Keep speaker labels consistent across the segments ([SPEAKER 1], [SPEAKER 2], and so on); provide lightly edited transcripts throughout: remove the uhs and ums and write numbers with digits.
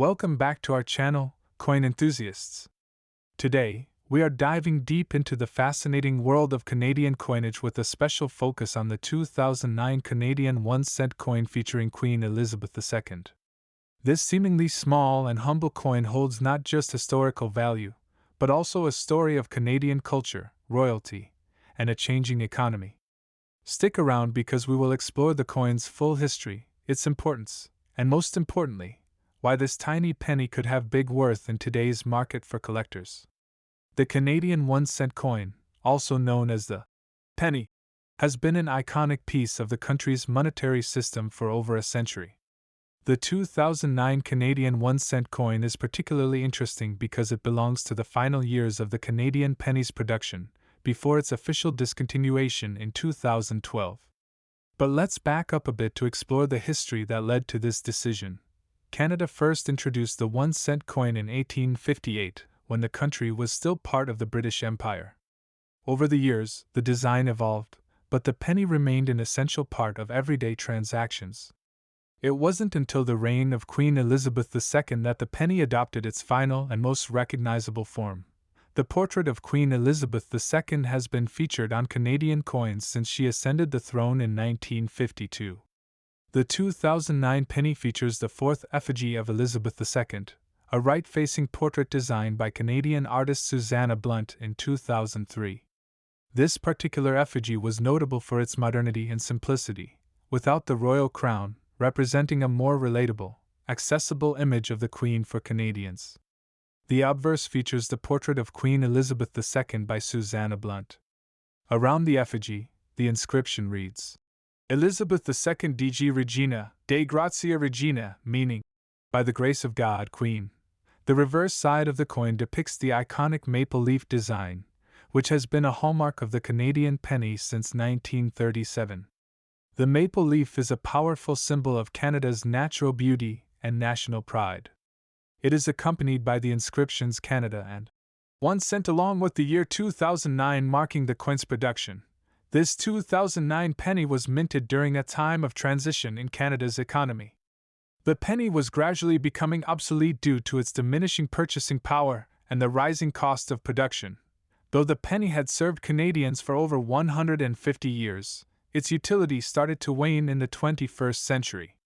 [SPEAKER 1] Welcome back to our channel, Coin Enthusiasts. Today, we are diving deep into the fascinating world of Canadian coinage with a special focus on the 2009 Canadian 1-cent coin featuring Queen Elizabeth II. This seemingly small and humble coin holds not just historical value, but also a story of Canadian culture, royalty, and a changing economy. Stick around because we will explore the coin's full history, its importance, and most importantly, why this tiny penny could have big worth in today's market for collectors. The Canadian 1-cent coin, also known as the penny, has been an iconic piece of the country's monetary system for over a century. The 2009 Canadian 1-cent coin is particularly interesting because it belongs to the final years of the Canadian penny's production, before its official discontinuation in 2012. But let's back up a bit to explore the history that led to this decision. Canada first introduced the 1-cent coin in 1858, when the country was still part of the British Empire. Over the years, the design evolved, but the penny remained an essential part of everyday transactions. It wasn't until the reign of Queen Elizabeth II that the penny adopted its final and most recognizable form. The portrait of Queen Elizabeth II has been featured on Canadian coins since she ascended the throne in 1952. The 2009 penny features the fourth effigy of Elizabeth II, a right-facing portrait designed by Canadian artist Susanna Blunt in 2003. This particular effigy was notable for its modernity and simplicity, without the royal crown, representing a more relatable, accessible image of the Queen for Canadians. The obverse features the portrait of Queen Elizabeth II by Susanna Blunt. Around the effigy, the inscription reads, Elizabeth II DG Regina, De Grazia Regina, meaning, by the grace of God, Queen. The reverse side of the coin depicts the iconic maple leaf design, which has been a hallmark of the Canadian penny since 1937. The maple leaf is a powerful symbol of Canada's natural beauty and national pride. It is accompanied by the inscriptions Canada and 1 cent along with the year 2009 marking the coin's production. This 2009 penny was minted during a time of transition in Canada's economy. The penny was gradually becoming obsolete due to its diminishing purchasing power and the rising cost of production. Though the penny had served Canadians for over 150 years, its utility started to wane in the 21st century.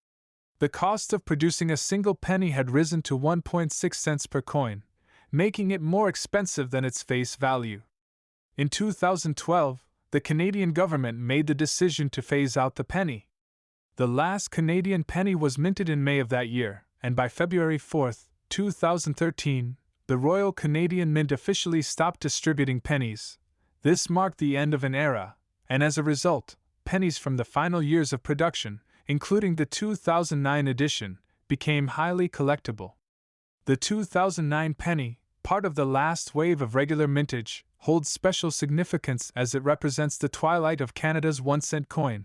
[SPEAKER 1] The cost of producing a single penny had risen to 1.6 cents per coin, making it more expensive than its face value. In 2012, the Canadian government made the decision to phase out the penny. The last Canadian penny was minted in May of that year, and by February 4, 2013, the Royal Canadian Mint officially stopped distributing pennies. This marked the end of an era, and as a result, pennies from the final years of production, including the 2009 edition, became highly collectible. The 2009 penny, part of the last wave of regular mintage, holds special significance as it represents the twilight of Canada's 1-cent coin.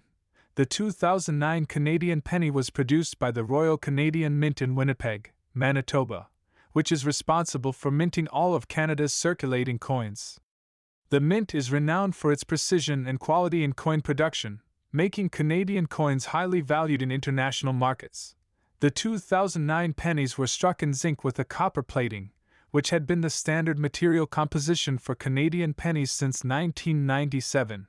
[SPEAKER 1] The 2009 Canadian penny was produced by the Royal Canadian Mint in Winnipeg, Manitoba, which is responsible for minting all of Canada's circulating coins. The mint is renowned for its precision and quality in coin production, making Canadian coins highly valued in international markets. The 2009 pennies were struck in zinc with a copper plating, which had been the standard material composition for Canadian pennies since 1997.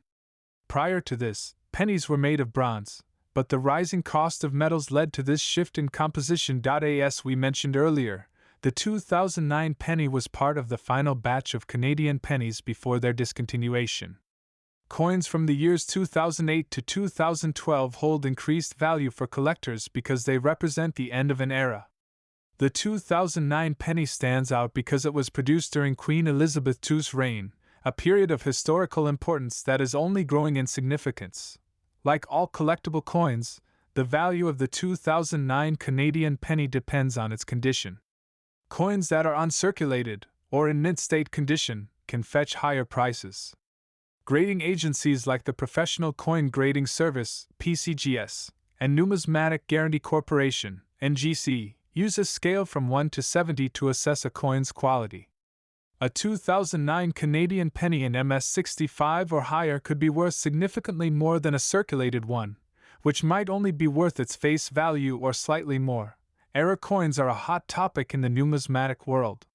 [SPEAKER 1] Prior to this, pennies were made of bronze, but the rising cost of metals led to this shift in composition. As we mentioned earlier, the 2009 penny was part of the final batch of Canadian pennies before their discontinuation. Coins from the years 2008 to 2012 hold increased value for collectors because they represent the end of an era. The 2009 penny stands out because it was produced during Queen Elizabeth II's reign, a period of historical importance that is only growing in significance. Like all collectible coins, the value of the 2009 Canadian penny depends on its condition. Coins that are uncirculated, or in mint state condition, can fetch higher prices. Grading agencies like the Professional Coin Grading Service, PCGS, and Numismatic Guarantee Corporation, NGC, use a scale from 1 to 70 to assess a coin's quality. A 2009 Canadian penny in MS65 or higher could be worth significantly more than a circulated one, which might only be worth its face value or slightly more, Error coins are a hot topic in the numismatic world.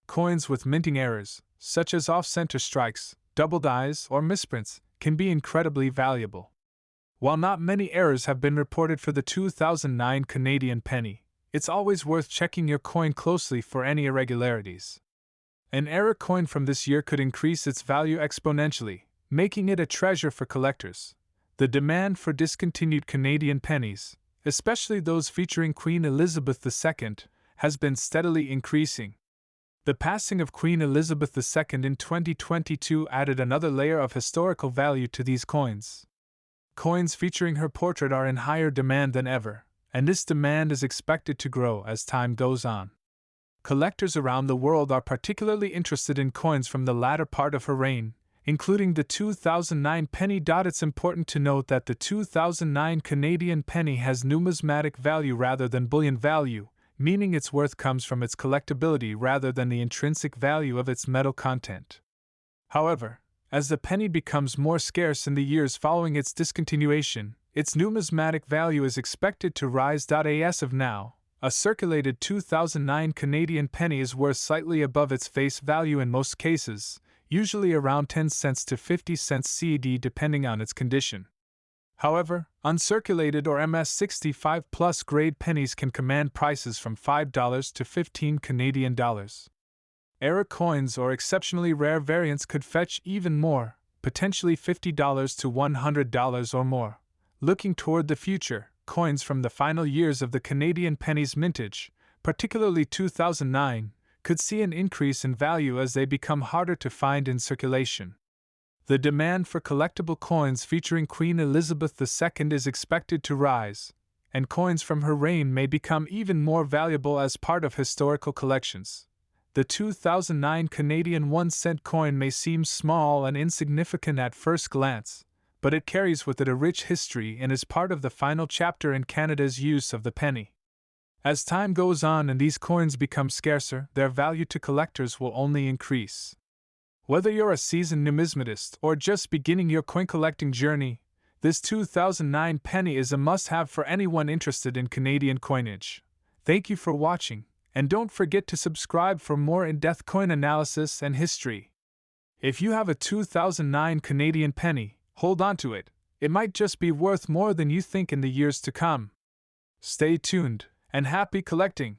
[SPEAKER 1] Coins with minting errors, such as off-center strikes, double dies, or misprints, can be incredibly valuable. While not many errors have been reported for the 2009 Canadian penny, it's always worth checking your coin closely for any irregularities. An error coin from this year could increase its value exponentially, making it a treasure for collectors. The demand for discontinued Canadian pennies, especially those featuring Queen Elizabeth II, has been steadily increasing. The passing of Queen Elizabeth II in 2022 added another layer of historical value to these coins. Coins featuring her portrait are in higher demand than ever, and this demand is expected to grow as time goes on. Collectors around the world are particularly interested in coins from the latter part of her reign, including the 2009 penny. It's important to note that the 2009 Canadian penny has numismatic value rather than bullion value, meaning its worth comes from its collectability rather than the intrinsic value of its metal content. However, as the penny becomes more scarce in the years following its discontinuation, its numismatic value is expected to rise. As of now, a circulated 2009 Canadian penny is worth slightly above its face value in most cases, usually around 10 cents to 50 cents CAD depending on its condition. However, uncirculated or MS65 plus grade pennies can command prices from $5 to 15 Canadian dollars. Error coins or exceptionally rare variants could fetch even more, potentially $50 to $100 or more. Looking toward the future, coins from the final years of the Canadian penny's mintage, particularly 2009, could see an increase in value as they become harder to find in circulation. The demand for collectible coins featuring Queen Elizabeth II is expected to rise, and coins from her reign may become even more valuable as part of historical collections. The 2009 Canadian 1-cent coin may seem small and insignificant at first glance, but it carries with it a rich history and is part of the final chapter in Canada's use of the penny. As time goes on and these coins become scarcer, their value to collectors will only increase. Whether you're a seasoned numismatist or just beginning your coin collecting journey, this 2009 penny is a must-have for anyone interested in Canadian coinage. Thank you for watching, and don't forget to subscribe for more in-depth coin analysis and history. If you have a 2009 Canadian penny, hold on to it. It might just be worth more than you think in the years to come. Stay tuned, and happy collecting!